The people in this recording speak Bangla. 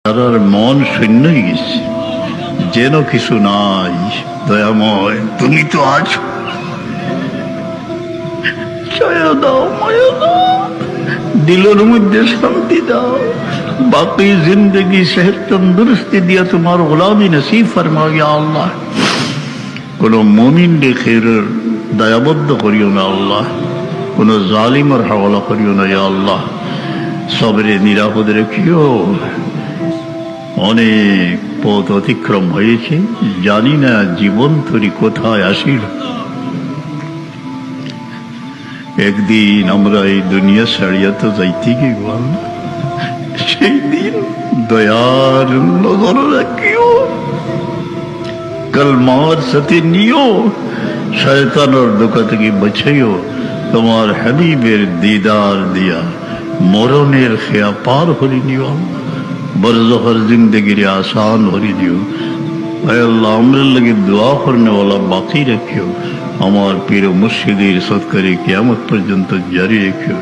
তার মন শূন্য হয়ে গেছে, যেন কিছু নাই। দয়াময়, তুমি তো আছো, ছায়া দাও, মায়া দাও, দিলের মধ্যে শান্তি দাও, বাকি জিন্দগি সেহত তন্দুরস্তি দিয়া তোমার গোলামি নসিব ফরমাও ইয়া আল্লাহ। কোন মুমিন দেখের দয়াবদ্ধ করিও না আল্লাহ, কোন জালিমের হাওয়ালা করিও না ইয়া আল্লাহ। সবরে নিরাপদ রেখিও। অনেক পথ অতিক্রম হয়েছে, জানি না জীবন তরি কোথায় আসিল। একদিন আমরা এই দুনিয়া ছাড়িয়া তো যাইতে গিয়ে আল্লাহ, সেই দিন দয়ার নজর রাখিও, কলমার সাথে নিও, শয়তানের ধোঁকা থেকে বাঁচাইও। তোমার হাবিবের দিদার দিয়া মরণের খেয়া পার হরি নিও, বরজখর জিন্দগির आसान হরি দিও। আল্লাহ আমরা লাগে দোয়া করনে वाला বাকি রাখিও। আমার পীর মুর্শিদের সৎকারে কিয়ামত পর্যন্ত জারি রাখিও।